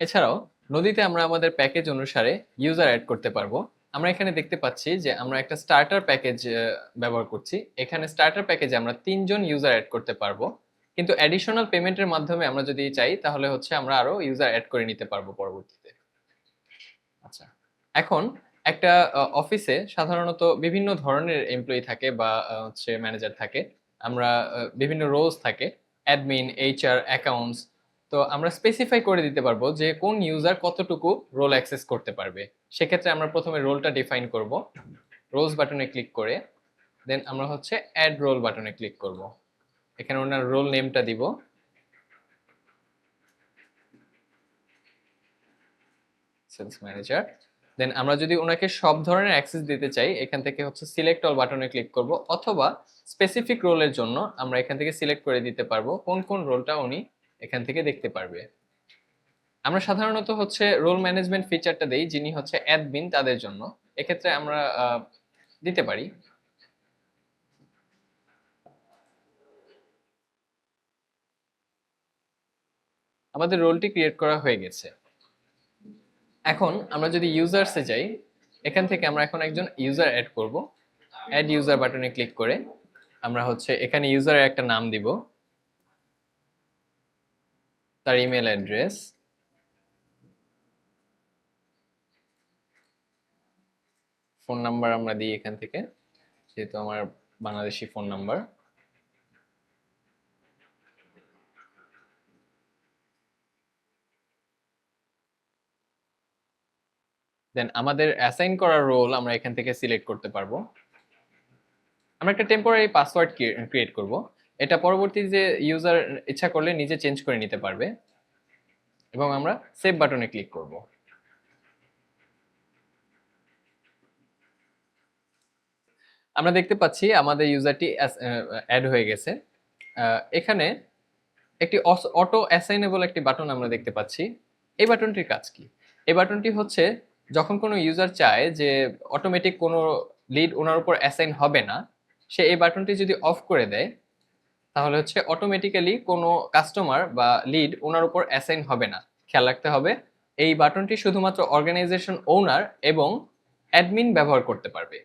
এছাড়াও নদীতে আমরা আমাদের প্যাকেজ অনুসারে ইউজার অ্যাড করতে পারবো। আমরা এখানে দেখতে পাচ্ছি যে আমরা একটা স্টার্টার প্যাকেজ ব্যবহার করছি। এখানে স্টার্টার প্যাকেজে আমরা ৩ জন ইউজার অ্যাড করতে পারবো। কিন্তু অ্যাডিশনাল পেমেন্টের মাধ্যমে আমরা যদি চাই তাহলে হচ্ছে আমরা আরো ইউজার অ্যাড করে নিতে পারবো পরবর্তীতে। আচ্ছা। এখন একটা অফিসে সাধারণত বিভিন্ন ধরনের এমপ্লয়ি থাকে বা হচ্ছে ম্যানেজার থাকে। আমরা বিভিন্ন রোলস থাকে। Admin, HR, accounts. তো আমরা স্পেসিফাই করে দিতে পারবো যে কোন ইউজার কতটুকু রোল অ্যাক্সেস করতে পারবে। সেক্ষেত্রে আমরা প্রথমে রোলটা ডিফাইন করব। রোলস বাটনে ক্লিক করে দেন আমরা হচ্ছে অ্যাড রোল বাটনে ক্লিক করব। এখানে ওনার রোল নেমটা দিব। Sales manager. দেন আমরা যদি ওনাকে সব ধরনের অ্যাক্সেস দিতে চাই এখান থেকে হচ্ছে সিলেক্ট অল বাটনে ক্লিক করব, অথবা স্পেসিফিক রোলের জন্য আমরা এখান থেকে সিলেক্ট করে দিতে পারবো কোন কোন রোলটা উনি এখান থেকে দেখতে পারবে। আমরা সাধারণত হচ্ছে রোল ম্যানেজমেন্ট ফিচারটা দেই যিনি হচ্ছে অ্যাডমিন তাদের জন্য। এক্ষেত্রে আমরা দিতে পারি। আমাদের রোলটি ক্রিয়েট করা হয়ে গেছে। এখন আমরা যদি ইউজার্সে যাই এখান থেকে আমরা এখন একজন ইউজার অ্যাড করব। অ্যাড ইউজার বাটনে ক্লিক করে আমরা হচ্ছে এখানে ইউজারের একটা নাম দিব, তার ইমেল অ্যাড্রেস, ফোন নাম্বার আমরা দিই এখান থেকে, যেহেতু আমার বাংলাদেশি ফোন নাম্বার। দেন আমাদের অ্যাসাইন করা রোল আমরা এখান থেকে সিলেক্ট করতে পারবো। আমরা একটা টেম্পোরারি পাসওয়ার্ড ক্রিয়েট করব। এটা পরবর্তী যে ইউজার ইচ্ছা করলে নিজে চেঞ্জ করে নিতে পারবে, এবং আমরা সেভ বাটনে ক্লিক করব। আমরা দেখতে পাচ্ছি আমাদের ইউজারটি অ্যাড হয়ে গেছে। এখানে একটি অটো অ্যাসাইনেবল একটি বাটন আমরা দেখতে পাচ্ছি। এই বাটনটির কাজ কি? এই বাটনটি হচ্ছে যখন কোনো ইউজার চায় যে অটোমেটিক কোনো লিড ওনার উপর অ্যাসাইন হবে না, সে এই বাটনটি যদি অফ করে দেয় তাহলে হচ্ছে অটোমেটিক্যালি কোনো কাস্টমার বা লিড ওনার উপর অ্যাসাইন হবে না। খেয়াল রাখতে হবে এই বাটনটি শুধুমাত্র অর্গানাইজেশন ওনার এবং অ্যাডমিন ব্যবহার করতে পারবে।